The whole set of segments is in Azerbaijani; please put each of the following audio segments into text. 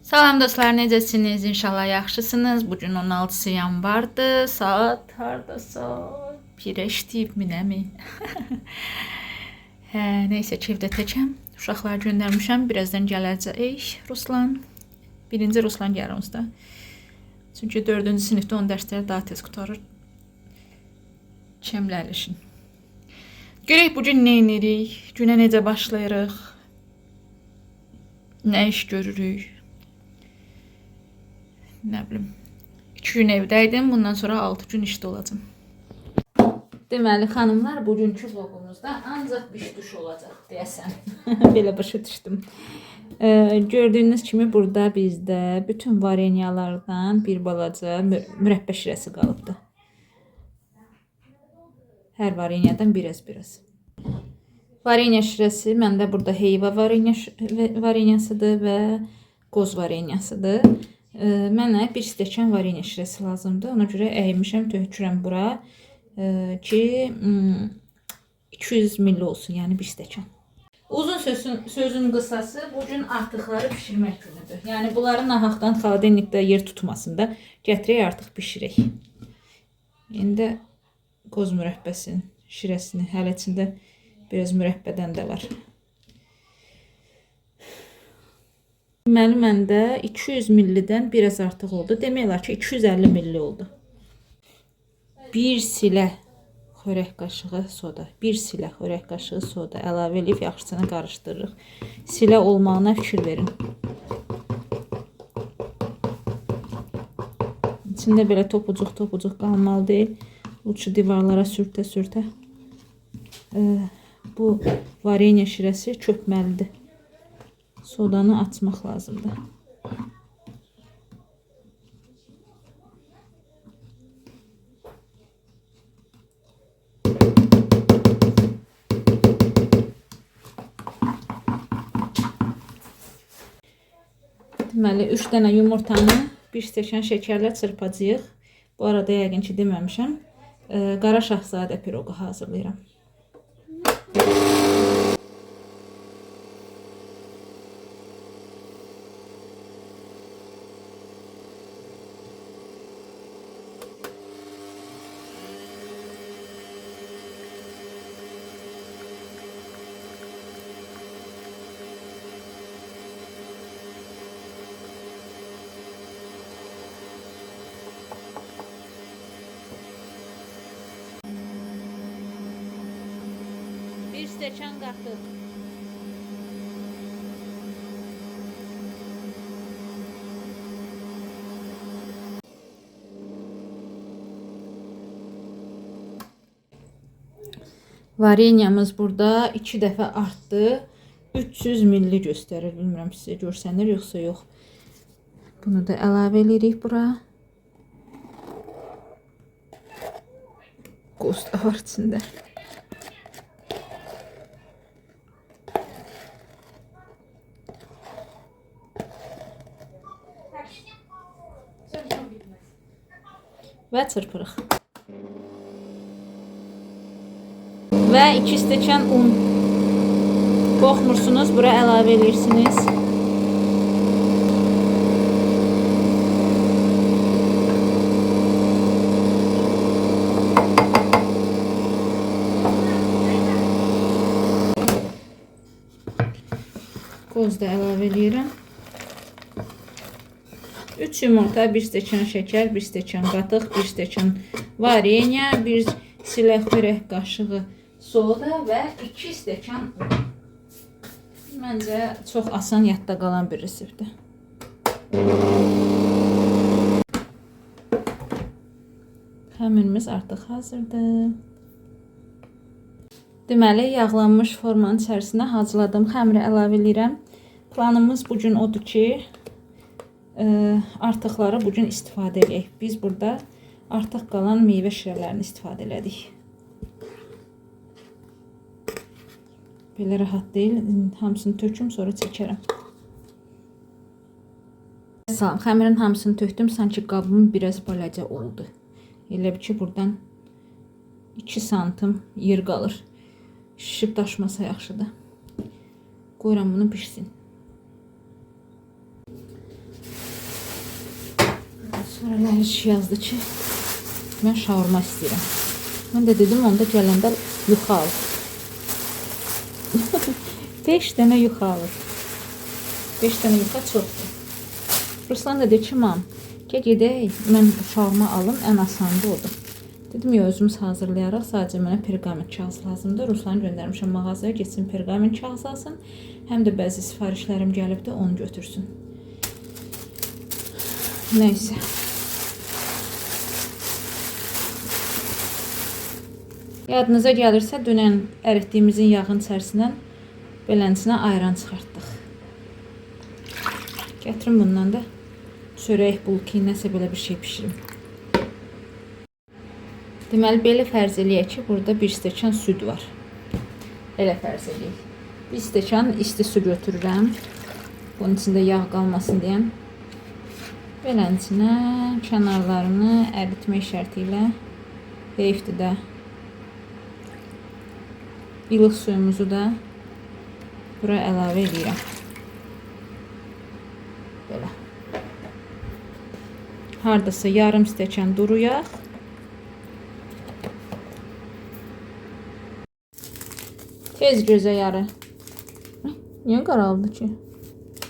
Salam dostlar, necəsiniz? İnşallah yaxşısınız. Bugün 16 yanvardır. Saat hardasa 1-ə işləyibmi, nəmi? Neysə, evdə təkəm. Uşaqları göndərmişəm. Birazdan gələcək Ruslan. Birinci Ruslan gəlir onsuz da. Çünki 4-cü sinifdə onun dərsləri daha tez qutarır. Çəmləlişin. Görək bugün nə edirik? Günə necə başlayırıq? Nə iş görürük? Nə bilim. 2 gün evdəydim. Bundan sonra 6 gün işdə olacağım. Deməli, xanımlar, bugünkü vlogumuzda ancaq biş-duş olacaq, deyəsən. Belə başa düşdüm. Gördüyünüz kimi burada bizdə bütün varenyalardan bir balaca mürəbbə şirəsi qalıbdı. Hər varenyadan biraz. Varenya şirəsi məndə burada heyva varenyasıdır və qoz varenyasıdır. Mənə bir stəkan varenya şirəsi lazımdır. Ona görə əymişəm, tökürəm bura ki 200 ml olsun, yəni bir stəkan. Uzun sözün qısası, bugün artıqları pişirmək günüdür. Yəni bunları nahaqdan xaladelnikdə yer tutmasın da gətirək artıq pişirək. İndi qoz mürəbbəsinin şirəsini, hələ içində biraz mürəbbədən də var. Deməli, məndə 200 ml-dən biraz artıq oldu. Demək olar ki, 250 ml oldu. 1 silə xörək qaşığı soda, 1 silə xörək qaşığı soda əlavə edib yaxşısına qarışdırırıq. Silə olmağına fikir verin. İçində belə topucuq qalmalı deyil. Uçu divarlara sürtə. Bu varenya şirəsi çökməlidir. Sodanı atmaq lazımdır. Deməli, 3 dənə yumurtanı bir stəkan şəkərlə çırpacağıq. Bu arada yəqin ki deməmişəm. Qara şahzadə piroqu hazırlayıram. Bir stəkan qatıq. Varenyamız burada 2 dəfə artdı. 300 ml göstərir. Bilmirəm sizə görsənir yoxsa yox. Bunu da əlavə edirik bura. Qoz da var içində. Və çırpırıq. Və 2 stəkan un. Qorxmursunuz, bura əlavə edirsiniz. Qoz da əlavə edirəm. 3 yumurta, 1 stəkan şəkər, 1 stəkan qatıq, 1 stəkan varenya, 1 silə xörək qaşığı soda və 2 stəkan un. Məncə çox asan yadda qalan bir reseptdir. Xəmirimiz artıq hazırdır. Deməli, yağlanmış formanın içərisinə hazırladığım xəmiri əlavə edirəm. Planımız bugün odur ki, artıqları bugün istifadə edək. Biz burada artıq qalan meyvə şirələrini istifadə elədik. Belə rahat deyil. Hamısını töküm, sonra çəkərəm. Salam, xəmirin hamısını tökdüm. Sanki qabım biraz balaca oldu. Elə bir ki, buradan 2 santim yer qalır. Şişib daşmasa yaxşıdır. Qoyuram bunu pişsin. Aralar yazdı ki, mən şaurma istəyirəm. Mən də dedim, onda gələndə yuxa al. 5 dənə yuxa alır. 5 dənə yuxa çoxdur. Ruslan da dedi ki, mam, gedək, mən şaurma alım, ən asandı odur. Dedim, ya özümüz hazırlayaraq, sadəcə mənə perqament kağız lazımdır. Ruslanı göndərmişəm mağazaya, getsin perqament kağız alsın. Həm də bəzi sifarişlərim gəlib də onu götürsün. Neyse. Yadınıza gəlirsə, dünən əritdiyimizin yağın içərisindən beləncinə ayran çıxartdıq. Gətirin bundan da çörək, bulki, nəsə belə bir şey pişirim. Deməli, belə fərz eləyək ki, burada bir stəkan süd var. Elə fərz eləyək. Bir stəkan isti su götürürəm. Bunun içində yağ qalmasın deyən. Beləncinə kənarlarını əritmək şərti ilə heyfdir də. İlıq suyumuzu da bura əlavə edirəm. Belə. Hardasa yarım stəkan duru yağ. Tez gözə yarı. Niyə qaraldı ki?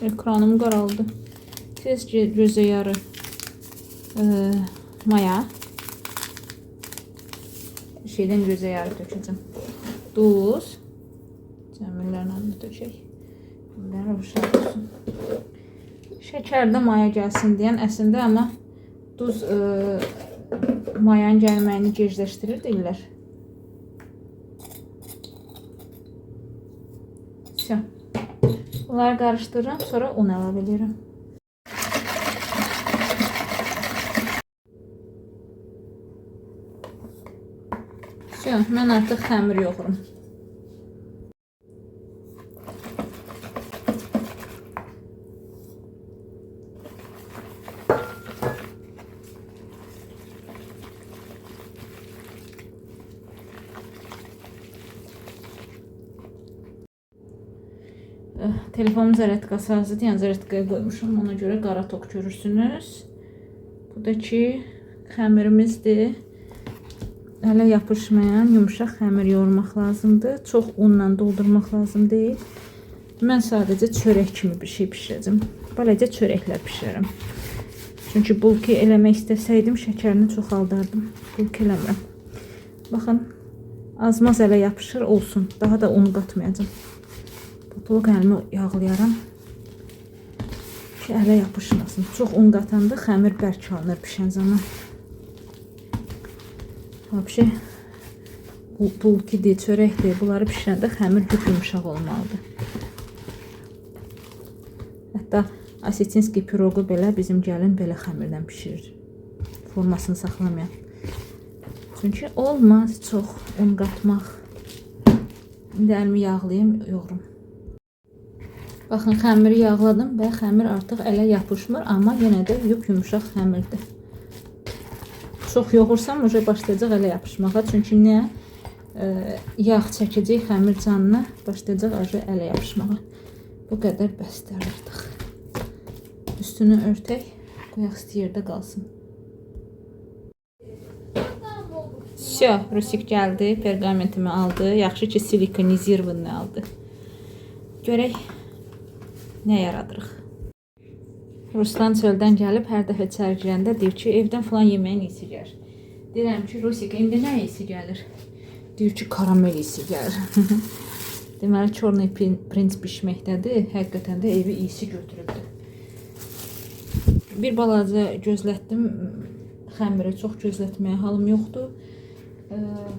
Ekranım qaraldı. Tez gözə yarı maya. Şeydən gözə yarı tökəcəm. Duz. Cəmirlərin adını tökək. Bunlar uşaq olsun. Şəkərdə maya gəlsin deyən əslində, amma duz mayanın gəlməyini gecləşdirir deyirlər. Bunları qarışdırıram, sonra un əlavə edirəm. Mən artıq xəmir yoğurum. Telefonum zərətqası azdır, yəni zərətqaya qoymuşum, ona görə qara tok görürsünüz. Bu da ki, xəmirimizdir. Hələ yapışmayan yumuşaq xəmir yoğurmaq lazımdır. Çox unla doldurmaq lazım deyil. Mən sadəcə çörək kimi bir şey pişirəcəm. Beləcə çörəklər pişirərəm. Çünki bulki eləmək istəsəydim, şəkərini çoxaldardım. Bulki eləmirəm. Baxın, azmaz ələ yapışır, olsun. Daha da unu qatmayacağım. Botuluq əlimi yağlayaram ki, ələ yapışmasın. Çox un qatanda xəmir bərk alınır pişən zaman. Vəbşə, bulkidir, çörəkdir, bunları pişirəndə xəmir yumuşaq olmalıdır. Hətta asetinski pirogu belə bizim gəlin belə xəmirdən pişirir. Formasını saxlamayan. Çünki olmaz çox un qatmaq. İndi əlimi yağlayayım, yoğurum. Baxın, xəmiri yağladım və xəmir artıq ələ yapışmır, amma yenə də yumuşaq xəmirdir. Çox yoğursam, başlayacaq ələ yapışmağa. Çünki nə? Yağ çəkəcək xəmir canına, başlayacaq ələ yapışmağa. Bu qədər bəsdir artıq. Üstünü örtək, qoyaq isti yerdə qalsın. Rusik gəldi, pergamentimi aldı. Yaxşı ki, silikonizirованный aldı. Görək nə yaradırıq. Ruslan çöldən gəlib, hər dəfə içəri girəndə deyir ki, evdən falan yeməyin iyisi gəlir. Deyirəm ki, Rusika, indi nə iyisi gəlir? Deyir ki, karamel iyisi gəlir. Deməli, Çornay Prins bişməkdədir. Həqiqətən də evi iyisi götürübdür. Bir balaca gözlətdim. Xəmiri çox gözlətməyə halım yoxdur.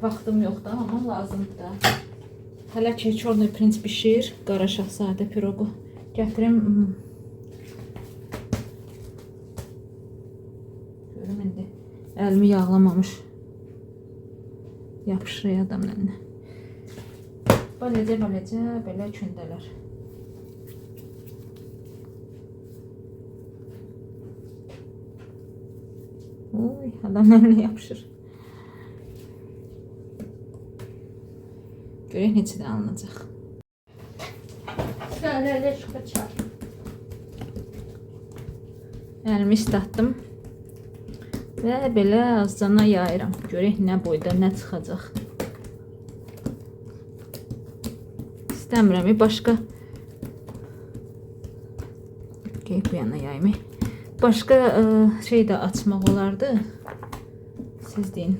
Vaxtım yoxdur, amma lazımdır da. Hələ ki, Çornay Prins bişir. Qara şahzadə pirogu. Gətirim. Görüm indi. Əlimi yağlamamış. Yapışır adamın əlinə. Beləcə belə kündələr. Oy, adamın əlinə yapışır. Görək necə də alınacaq. Əlimi islatdım. Və belə azcana yayıram. Görək nə boyda, nə çıxacaq. İstəmirəm başqa. Bu yana yayım. Başqa şey də açmaq olardı. Siz deyin.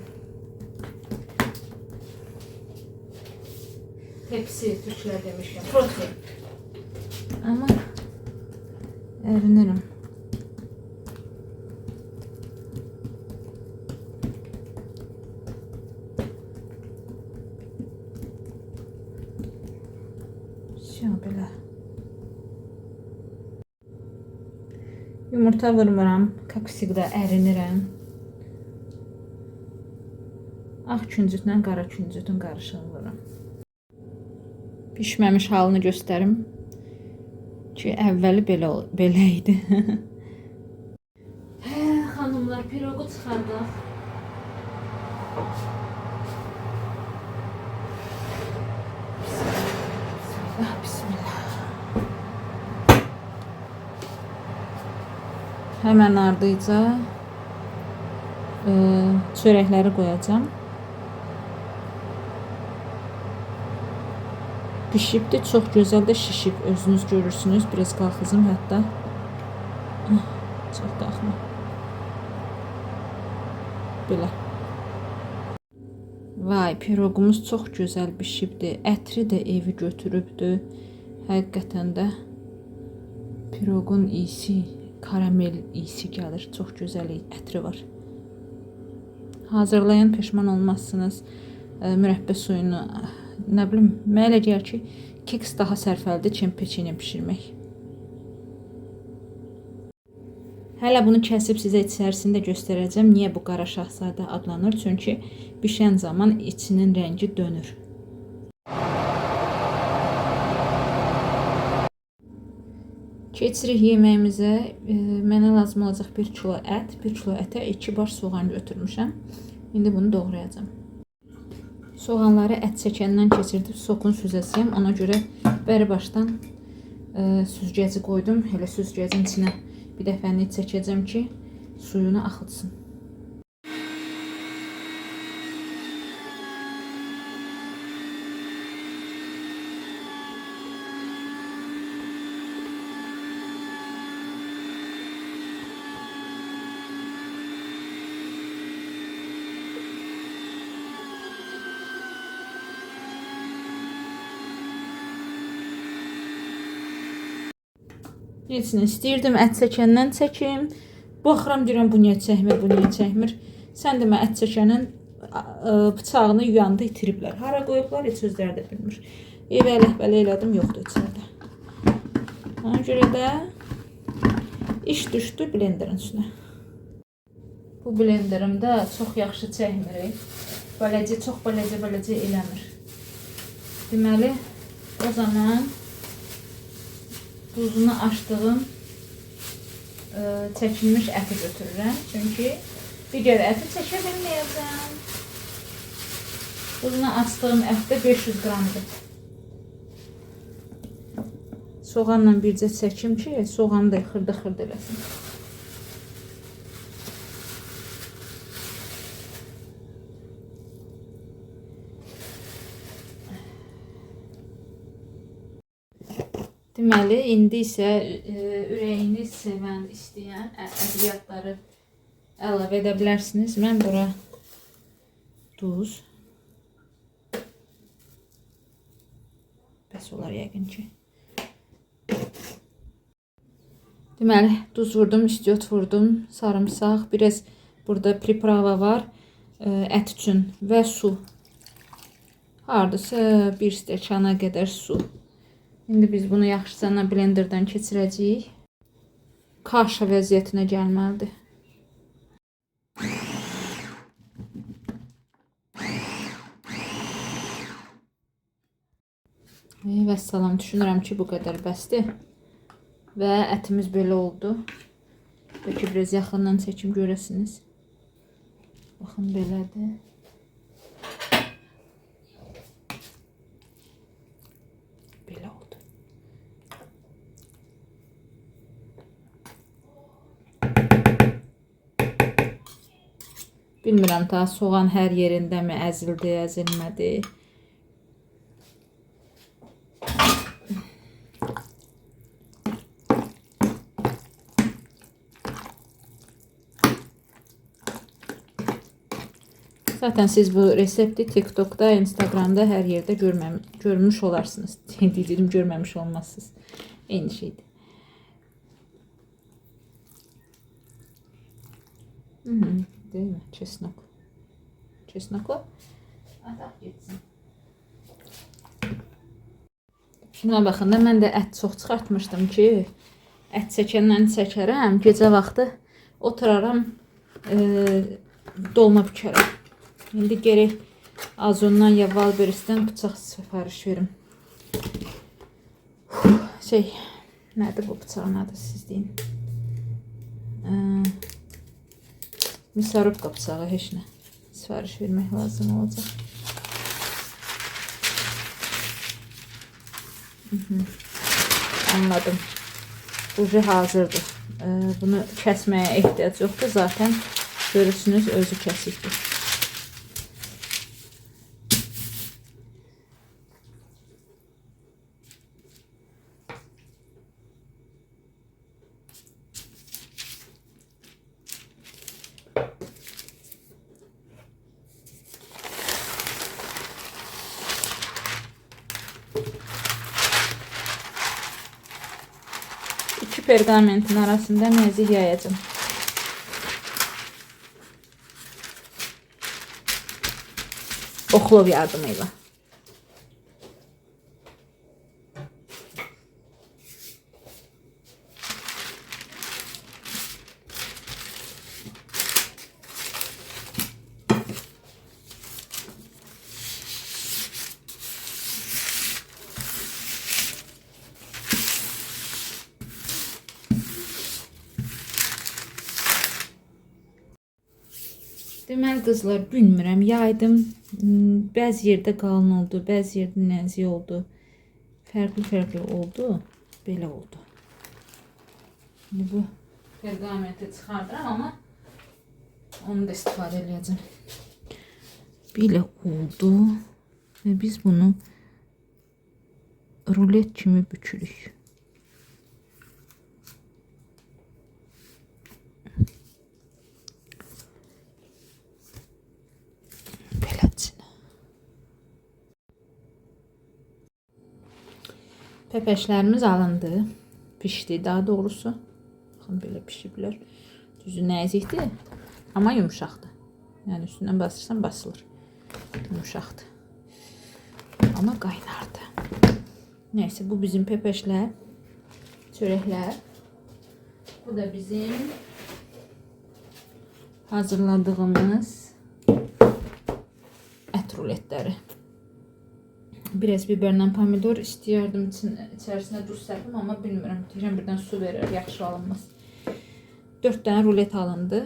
Hepsi türklər demişəm. Protein. Amma ərinirim. Belə. Yumurta vurmuram. Kaksikdə ərinirəm. Ağ küncütlə qara küncütün qarışığını vururam. Pişməmiş halını göstərim. Ki, əvvəli belə idi. Hə, xanımlar, piroqu çıxardaq. Bismillah. Həmən ardıyca çörəkləri qoyacağım. Pişibdir, çox gözəl də şişib. Özünüz görürsünüz. Biraz qalxızım hətta. Çox daxma. Belə. Vay, piroqumuz çox gözəl pişibdir. Ətri də evi götürübdür. Həqiqətən də piroqun iyisi, karamel iyisi gəlir. Çox gözəl ətri var. Hazırlayan peşman olmazsınız. Mürəbbə suyunu, nə bilim, mənə elə gəlir ki, keks daha sərfəlidir, çim peçeni pişirmək. Hələ bunu kəsib sizə içərisində göstərəcəm. Niyə bu qara şahzadə adlanır? Çünki bişən zaman içinin rəngi dönür. Keçirik yeməyimizə. Mənə lazım olacaq 1 kilo ət. 1 kilo ətə 2 baş soğan götürmüşəm. İndi bunu doğrayacağım. Soğanları ət çəkəndən keçirdib sokun süzəcəyəm. Ona görə bəri başdan süzgəci qoydum. Elə süzgəcin içinə bir dəfəni çəkəcəm ki, suyunu axıtsın. Neçini istəyirdim, ət çəkəndən çəkim. Baxıram, deyirəm, bu niyə çəkmir, bu niyə çəkmir. Sən demə, ət çəkənin bıçağını yuyanda itiriblər. Hara qoyublar, heç özləri də bilmir. Ev ələhbələ elədim, yoxdur içərdə. Ona görə də iş düşdü blenderin üstünə. Bu blenderimdə çox yaxşı çəkmir. Çox baləcə eləmir. Deməli, o zaman buzunu açdığım çəkilmiş əti götürürəm. Çünki digər əti çəkə bilməyəcəm. Buzunu açdığım ət də 500 qramdır. Soğanla bircə çəkim ki, soğanı da xırda-xırda eləsin. Deməli, indi isə ürəyini sevən, istəyən ədviyyatları əlavə edə bilərsiniz. Mən bura duz. Bəs olar yəqin ki. Deməli, duz vurdum, istiot vurdum, sarımsaq, biraz burada priprava var ət üçün və su. Hardasa 1 stəkana qədər su. İndi biz bunu yaxşıca blenderdan keçirəcəyik. Kaşa vəziyyətinə gəlməlidir. Vəssalam, düşünürəm ki, bu qədər bəsdir. Və ətimiz belə oldu. Bəlkə biraz yaxından çəkim görəsiniz. Baxın, belədir. Belə oldu. Bilmirəm daha soğan hər yerindəmi, əzildi, əzilmədi. Zaten siz bu resepti TikTok'da, Instagram'da hər yerdə görmüş olarsınız. Dedim, görməmiş olmazsınız. Eyni şeydir. Değil mi? Çesnok. Çesnokla ataq getsin. Şuna baxın da mən də ət çox çıxartmışdım ki, ət çəkəndən çəkərəm, gecə vaxtı oturaram, dolma bükərəm. İndi gerek Azondan ya Valberis'ten bıçaq sifariş verim. Nədir bu bıçağın adı, siz deyin. Misarubka bıçağı, heç nə. Sifariş vermək lazım olacaq. Anladım. Ucu hazırdır. Bunu kəsməyə ehtiyac yoxdur. Zaten görürsünüz, özü kəsikdir. İki pergamentin arasında nəzik yayacağım. Oxlov yardımıyla. Deməli qızlar, bilmirəm, yaydım. Bəzi yerdə qalın oldu, bəzi yerdə nəzik oldu. Fərqli oldu. Belə oldu. Şimdi bu pergamenti çıxardıram, amma onu da istifadə edəcəm. Belə oldu və biz bunu rulet kimi bükürük. Pepeşlərimiz alındı, pişdi daha doğrusu. Baxın, belə pişiblər. Düzü nəzikdir, amma yumuşaqdır. Yəni üstündən basırsan basılır. Yumuşaqdır. Amma qaynardı. Neyse, bu bizim pepeşlər, çörəklər. Bu da bizim hazırladığımız ət ruletləri. Biraz biberlə pomidor istəyərdim içərisinə duz səpim, amma bilmirəm. Deyirəm, birdən su verir, yaxşı alınmaz. 4 dənə rulet alındı.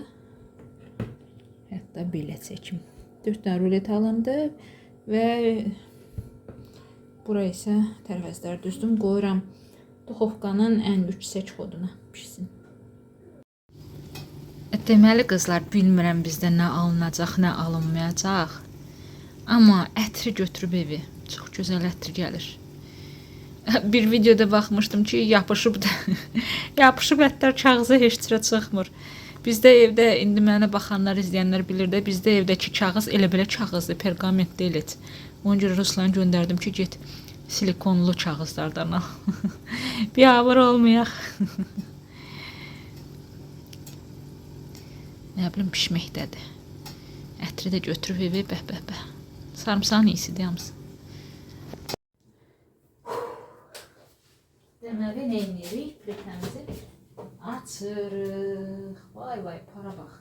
Hətta belə çəkim. 4 dənə rulet alındı və buraya isə tərvəzlər düzdüm. Qoyuram duxovkanın ən yüksək koduna pişsin. Deməli qızlar, bilmirəm bizdə nə alınacaq, nə alınmayacaq. Amma ətri götürüb evi. Çox gözəl ətri gəlir. Bir videoda baxmışdım ki, yapışıb ətlər kağıza heç cürə çıxmır. Bizdə evdə, indi mənə baxanlar, izləyənlər bilir də, bizdə evdəki kağız elə belə kağızdır, pergament deyil heç. Ona görə Ruslan göndərdim ki, get silikonlu kağızlardan al. Bir avır olmayaq. Nə bilim, pişməkdədir. Ətri də götürüb evi, bəh. Sarımsağın iyisidir hamısı. Deməli, nə edirik? Plitəmizi açırıq. Vay, para bax.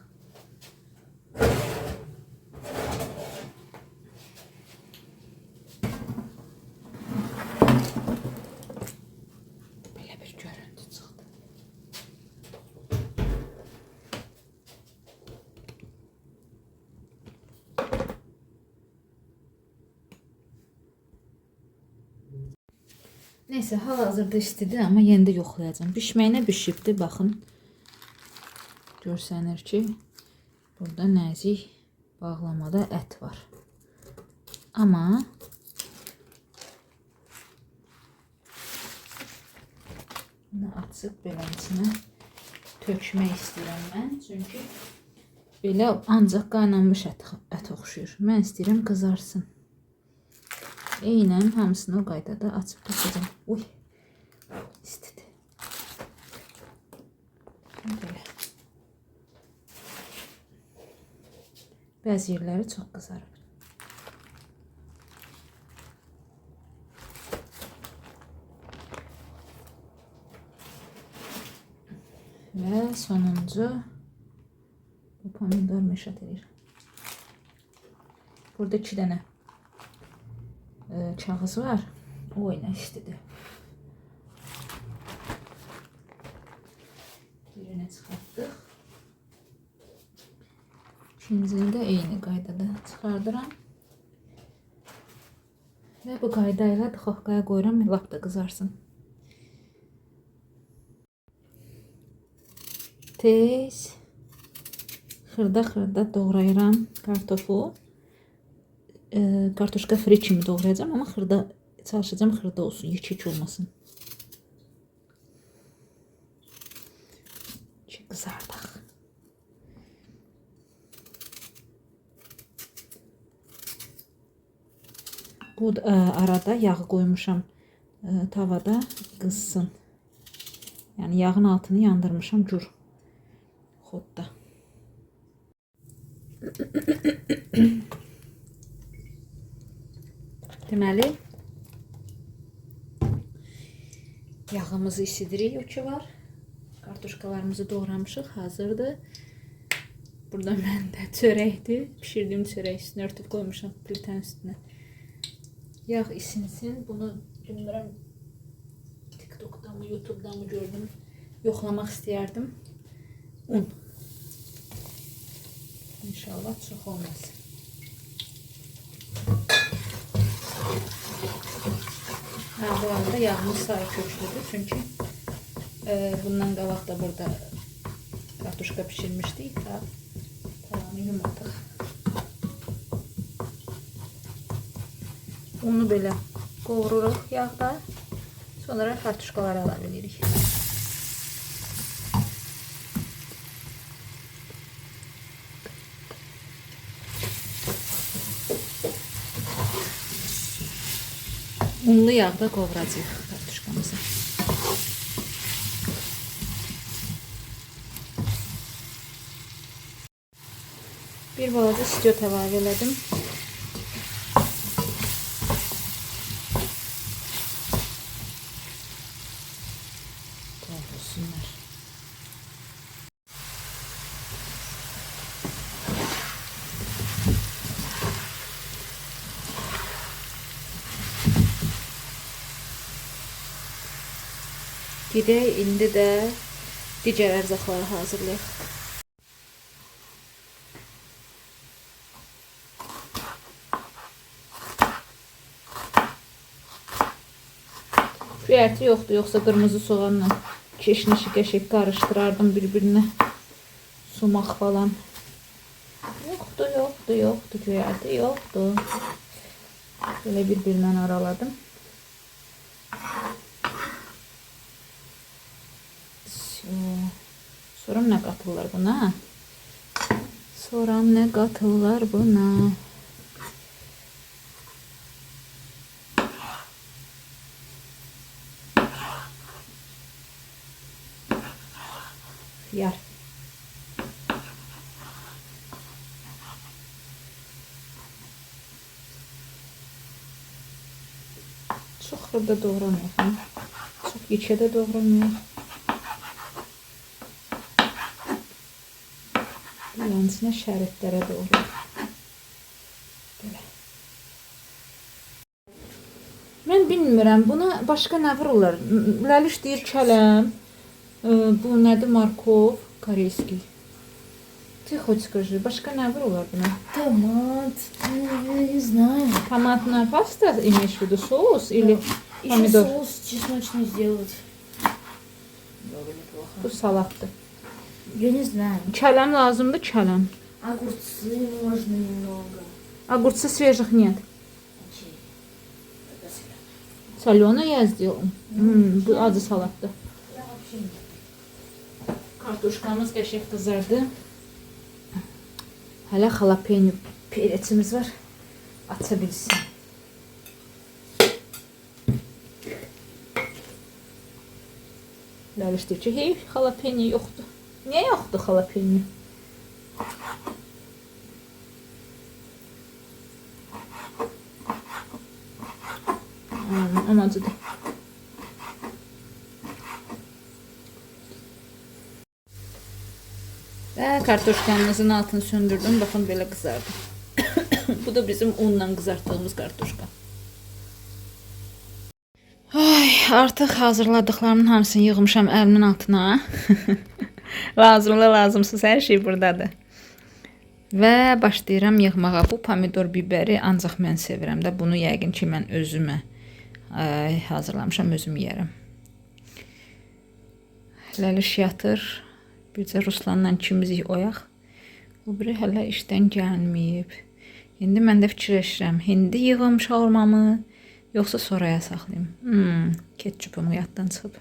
Belə bir görüntü çıxdı. Neyse, hal-hazırda istidir, amma yenə də yoxlayacağım. Bişməyinə bişibdir, baxın. Görsənir ki, burada nəzik Bağlamada ət var. Amma bunu açıb beləsinə tökmək istəyirəm mən. Çünki belə ancaq qaynanmış ət oxşuyur. Mən istəyirəm qızarsın. Eynən hamısını o qaydada açıb tökəcəm. Uy, istidir. Belə. Bəzi yerləri çox qızarıb. Və sonuncu bu pomidor məşət edir. Burada 2 dənə kağız var. O ilə istidir. Birini çıxartdıq. İkincini də eyni qaydada çıxardıram. Və bu qayda ilə duxovkaya qoyuram, lap da qızarsın. Tez xırda doğrayıram kartofu. Kartuşka fri kimi doğrayacağım, amma çalışacağım xırda olsun, yekik olmasın. Ki qızardaq. Bu arada yağı qoymuşam tavada qızsın. Yəni yağın altını yandırmışam cür xodda. Deməli, yağımızı isidirik, o ki var. Kartuşkalarımızı doğramışıq, hazırdır. Burada məndə çörəkdir. Pişirdiyim çörək üstünə örtüb qoymuşam plitənin üstünə. Yağ isinsin. Bunu bilmirəm TikTok'dan mı, YouTube'dan mı gördüm. Yoxlamaq istəyərdim. Un. İnşallah çox olmaz. Bu arada yağımız sarı köklüdür. Çünkü bundan qabaq da burada kartuşka pişirmişdik. Tavanı yumadıq. Unu belə qovururuq yağda. Sonra kartuşkaları əlavə edirik. Unlu yağda qovuracağıq kartuşkamızı. Bir balaca istiot əlavə elədim. Qovrulsunlar. Gedək indi də digər ərzaqları hazırlayaq. Göyərti yoxdur, yoxsa qırmızı soğanla keşnişi qəşəng qarışdırardım bir-birinə. Sumaq falan. Yoxdur göyərti, yoxdur. Belə bir-birindən araladım. Sonra nə qatırlar buna? Sonra nə qatırlar buna? Yar. Çox xırda doğramayaq. Çox yekə də doğramayaq. Yansına şəritlərə doğru. Belə. Mən bilmirəm, buna başqa nə vururlar? Ləliş deyir kələm. Bu nədir? Markov, koreyski. Ты хоть скажи, başqa nə vururlar buna? Томат, не знаю. Томатная паста, имеешь в виду соус или помидор? Еще соус чесночный сделать. Было бы неплохо. Bu salatdır. Я не знаю. Kələm lazımdır, kələm. Огурцы можно немного. Огурца свежих нет. Окей. Тогда соленые. Соленый я сделал. Bu acı salatdı. Я вообще не. Kartuşkamız qəşəng qızardı. Hələ jalapeno peresimiz var. Aça bilsin. Ləliş deyir ki, heyf, jalapeno yoxdur. Niyə yoxdur jalapeno? Amacıdır. Və kartuşkamızın altını söndürdüm. Baxın, belə qızardı. Bu da bizim unla qızartdığımız kartuşka. Ay, artıq hazırladıqlarımın hamısını yığmışam əlimin altına. Lazımlı, lazımsız hər şey buradadır. Və başlayıram yığmağa. Bu pomidor biberi ancaq mən sevirəm də. Bunu yəqin ki, mən özümə hazırlamışam, özüm yeyərəm. Ləliş yatır. Bircə Ruslanla ikimiz oyaq. O biri hələ işdən gəlməyib. İndi mən də fikirləşirəm. Hindi yığım şaurmamı, yoxsa sonraya saxlayım. Ketçupumu yaddan çıxıb.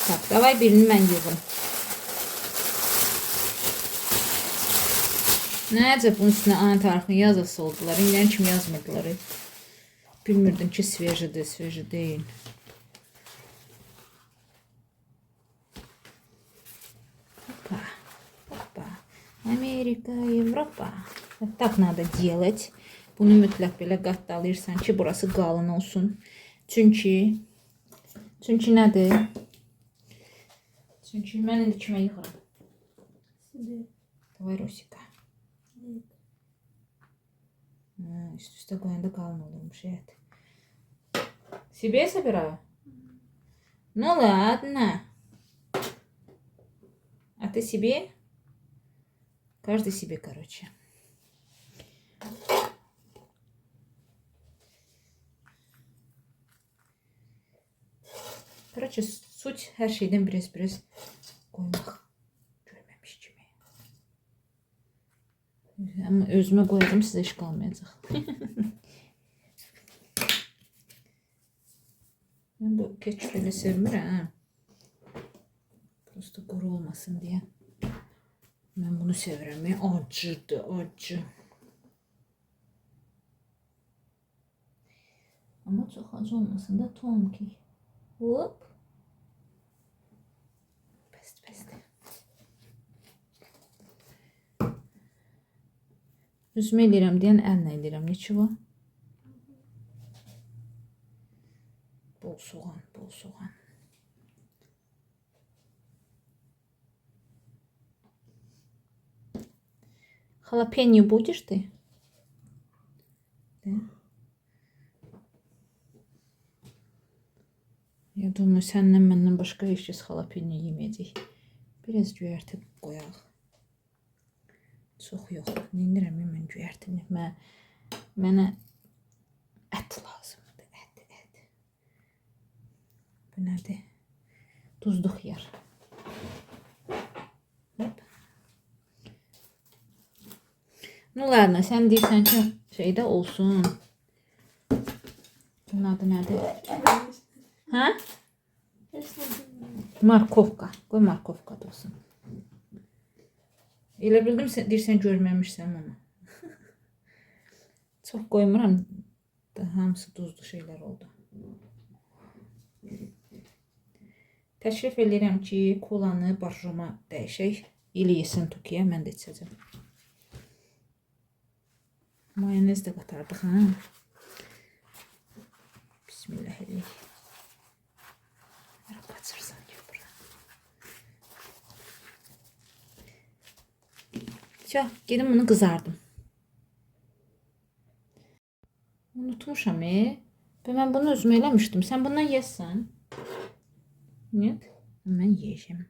Tak, davay birini mən yığım. Nəcə bunun üstünə ayın tarixini yazası oldular. İndidən kimi yazmırdılar. Bilmirdim ki, svejidir, sveji deyil. Hoppa, hoppa. Amerika, Avropa. Tak надо делать. Bunu mütləq belə qatdalayırsan ki, burası qalın olsun. Çünki nədir? Çünki mən indi kimə yığıram? Davay Rosika. Üst-üstə qoyanda qalın olurmuş, evet. Себе собираю? Ну ладно. А ты себе? Каждый себе, короче. Короче, sуть hər şeydən biraz qoymaq. Görməmiş kimi. Amma özümə qoyacağım, sizə iş qalmayacaq. Mən bu ketçup elə sevmirəm. Prosto quru olmasın deyə. Mən bunu sevirəm. Acıdır, acı. Amma çox acı olmasın da tom ki. Hop. Bəsdir. Üzümə eləyirəm deyən əllə eləyirəm. Neçə var? Bol soğan, bol soğan. Jalapeno будешь ты? Да? Я думаю, səndən məndən başqa heç kəs jalapeno yeməyəcək. Biraz göyərti qoyaq. Çox yox. Neynirəm mən göyərtini? Mənə ət lazımdır. Ət. Bu nədir? Duzlu xiyar. Hop. Ну ладно, sən deyirsən ki, şeydə olsun. Bunun adı nədir? Hə? Markovka. Qoy markovka da olsun. Elə bildim deyirsən görməmişsən amma. Çox qoymuram. Hamısı duzlu şeylər oldu. Təşrif edirəm ki, kolanı barjoma dəyişək. İli yesin Tukiyə, mən də içəcəm. Mayonez də qatardıq, ha? Bismillahirrahmanirrahim. Kaçırsan ki bura. Gedim bunu qızardım. Unutmuşam, Və mən bunu özüm eləmişdim. Sən bundan yesən? Нет? Mən yeyəcəm.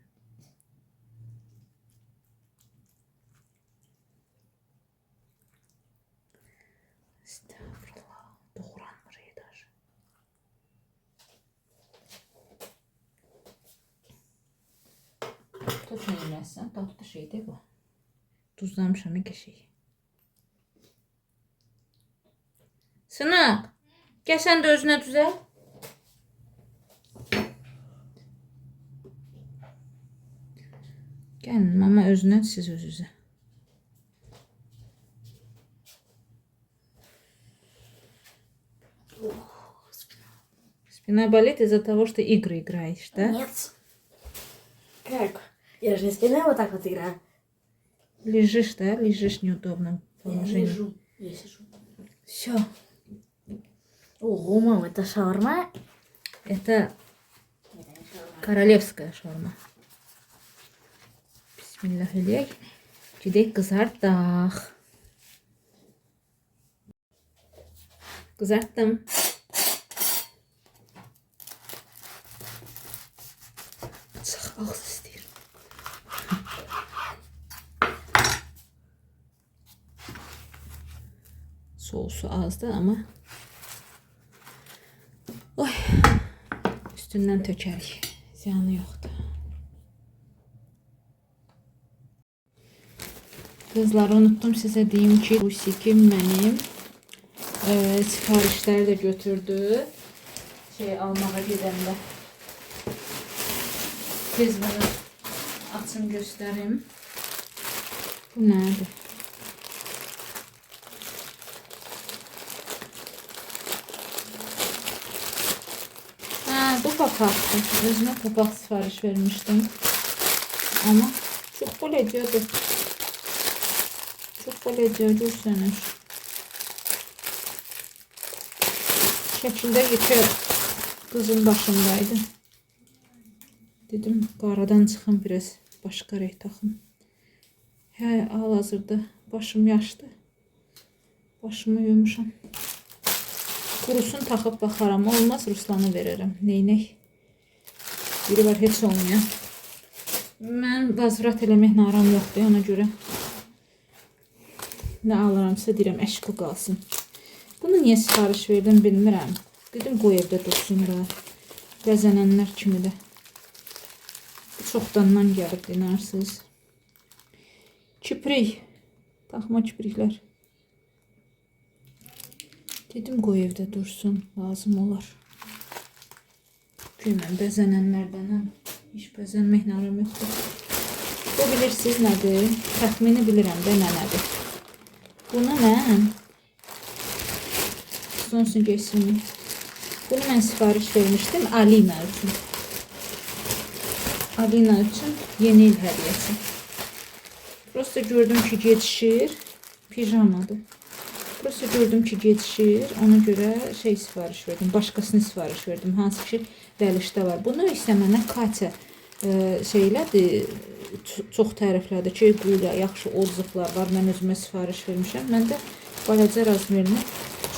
Tut yeməsən, dadlı şeydir bu. Duzlamışam qəşəng. Sınaq, gəl sən də özünə düzəlt. Gəlin, mama özünə, siz özünüzə. Спина болит из-за того, что игры играешь, да? Нет. Как? Я же не спиной вот так вот играю. Лежишь, да? Лежишь в неудобном Я положении. лежу. Я сижу. Все. Ого, мам, это шаурма? Это Это не шаурма. королевская шаурма. Bismillahirrahmanirrahim. Gedək qızardaq. Qızartdım. Çox ağız istəyir. Soğusu azdı ama oy, üstündən tökərik. Ziyanı yoxdur. Kızlar, unuttum size diyeyim ki bu sikim benim siparişleri de götürdü. Almağa gedəndə. Tez bunu açım göstərim. Bu nədir? Ha, bu papaqdır. Özümə papaq sipariş vermiştim. Ama çok bol ediyordu. Çok bol ediyor, görsənir. Şəkildə yekə qızın başındaydı. Dedim, qaradan çıxım biraz, başqa renk taxım. Hə, hal-hazırda başım yaşdı. Başımı yumuşam. Kurusun taxıb baxaram, olmaz Ruslanı verərəm. Neynək? Biri var, heç olmayan. Mən vazrat eləməklə aram yoxdur, ona görə nə alıramsa deyirəm, əşqi qalsın. Bunu niyə sipariş verdim bilmirəm. Dedim, qoy evdə dursun da. Bəzənənlər kimi də. Çoxdandan gəlib dinarsınız. Kiprik. Taxma kipriklər. Dedim, qoy evdə dursun. Lazım olar. Mən bəzənənlərdənəm. Heç bəzənməklə aram yoxdur. Bu bilirsiniz nədir? Təxmini bilirəm də nədir. Bunu mən sonsun geçsin. Bunu mən sipariş vermişdim Alina üçün. Alina üçün yeni il hədiyəsi. Prosta gördüm ki yetişir. Pijamadır. Prosta gördüm ki yetişir. Ona görə sipariş verdim. Başqasını sipariş verdim. Hansı ki Ləlişdə var. Bunu isə mənə Katya şeylədir. Çox təriflədi ki, quyla yaxşı odzıqlar var. Mən özümə sifariş vermişəm. Mən də balaca razmerini,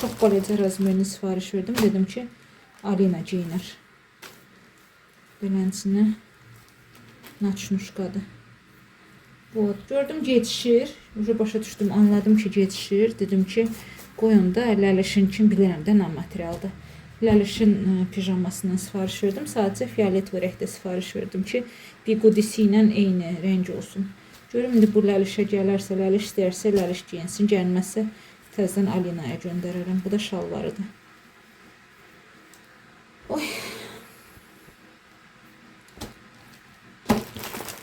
çox balaca razmerini sifariş verdim. Dedim ki, Alina geyinir. Belənsinə naçnuşkadır. Gördüm yetişir. Başa düşdüm, anladım ki yetişir. Dedim ki, qoyun da Ləlişin kim bilirəm də nə materialdır. Ləlişin pijamasından sifariş verdim. Sadəcə fiolet vərəqdə sifariş verdim ki, biqudisi ilə eyni renk olsun. Görüm indi bu Ləlişə gələrsə, Ləliş istəyərsə Ləliş geyinsin, gəlməzsə təzədən Alinaya göndərərəm. Bu da şalvarıdır. Oy.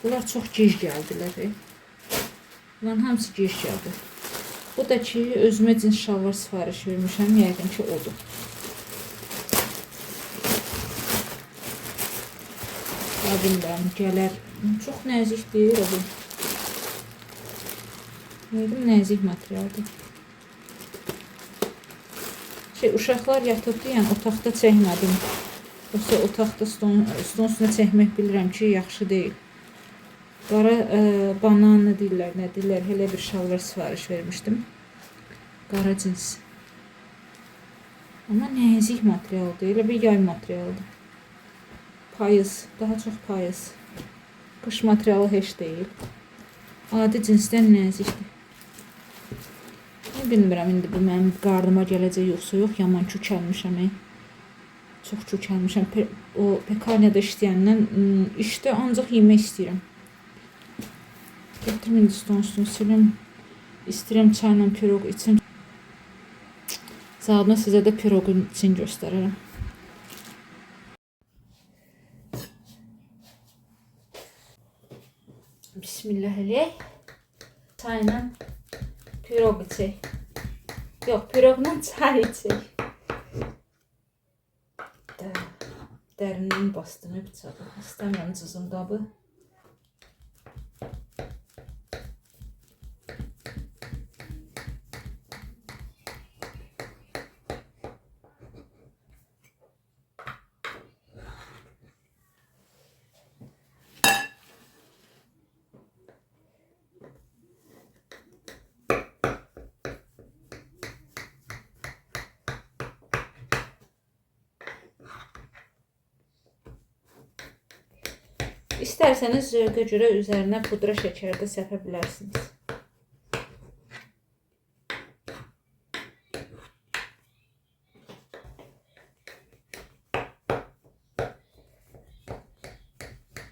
Bunlar çox gec gəldilər. Bunların hamısı gec gəldi. Bu da ki, özümə cins şalvar sifariş vermişəm. Yəqin ki, odur. Bilmirəm, gələr. Çox nəzikdir. Yəqin nəzik materialdır. Uşaqlar yatıbdı, yəni otaqda çəkmədim. Yoxsa otaqda stolun üstünə çəkmək bilirəm ki, yaxşı deyil. Qara banan nə deyirlər, elə bir şalvar sifariş vermişdim. Qara cins. Amma nəzik materialdır, elə bir yay materialdır. Payız, daha çox payız. Qış materialı heç deyil. Adi cinsdən nəzikdir. Bilmirəm, indi bu mənim qarnıma gələcək yoxsa yox, yaman kökəlmişəm. Çox kökəlmişəm. O pekarniyada işləyəndən işdə ancaq yemək istəyirəm. Gətirim Hindistan üstünü silim. İstəyirəm çayla piroq için. Zaten sizə də piroqun için göstərirəm. Bismillah eləyək. Çayla piroq içək. Yox, piroqla çay içək. Dərindən bastım bıçağı. İstəmirəm cızım qabı. İsterseniz zövqə görə üzərinə pudra şəkəri də səpə bilərsiniz.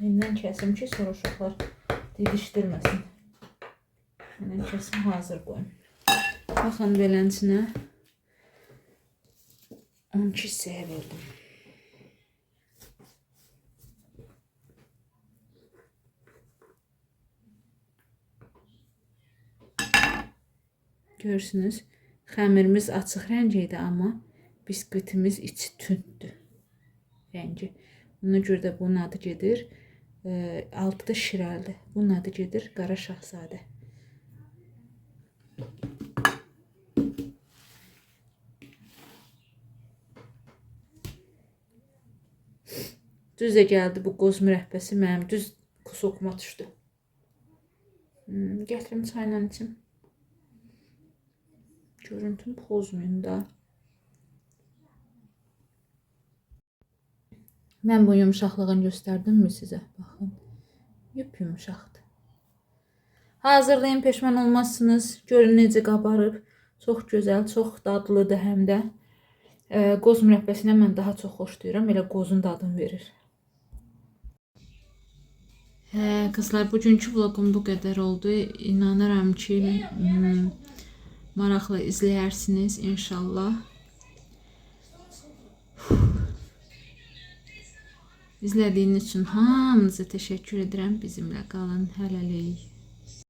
Yeniden kəsim ki, sonra uşaqlar didişdirməsin. Yeniden kəsim hazır qoyun. Baxın beləncinə 12 hissəyə verdim. Görürsünüz, xəmirimiz açıq rəng idi, amma biskvitimiz içi tündür rəngi. Ona görə də bunun adı gedir, altı da şiraldır. Bunun adı gedir Qara Şahzadə. Düz də gəldi bu qoz mürəbbəsi, mənim düz soğuma düşdü. Gətirim çayla içim. Görüntüm pozmayın da. Mən bu yumuşaqlığını göstərdim mi sizə? Baxın. Yumuşaqdır. Hazırlayın, peşman olmazsınız. Görün necə qabarıb. Çox gözəl, çox dadlıdır həm də. Qoz mürəbbəsinə mən daha çox xoşlayıram. Elə qozun dadını verir. Qızlar, bugünkü vloqum bu qədər oldu. İnanıram ki, maraqla izləyərsiniz inşallah. İzlədiyiniz üçün hamınıza təşəkkür edirəm. Bizimlə qalın. Hələlik.